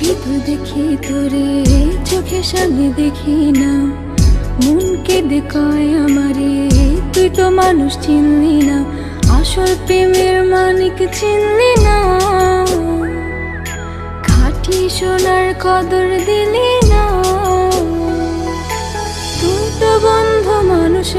শুধু দেখি তোরে চোখের সামনে দেখি না, মন কেঁদে কয় আমারে তুই তো মানুষ চিনলি না, আসল প্রেমের মানিক চিনলি না, খাঁটি সোনার কদর দিলি না। তুই তো বন্ধু মানুষ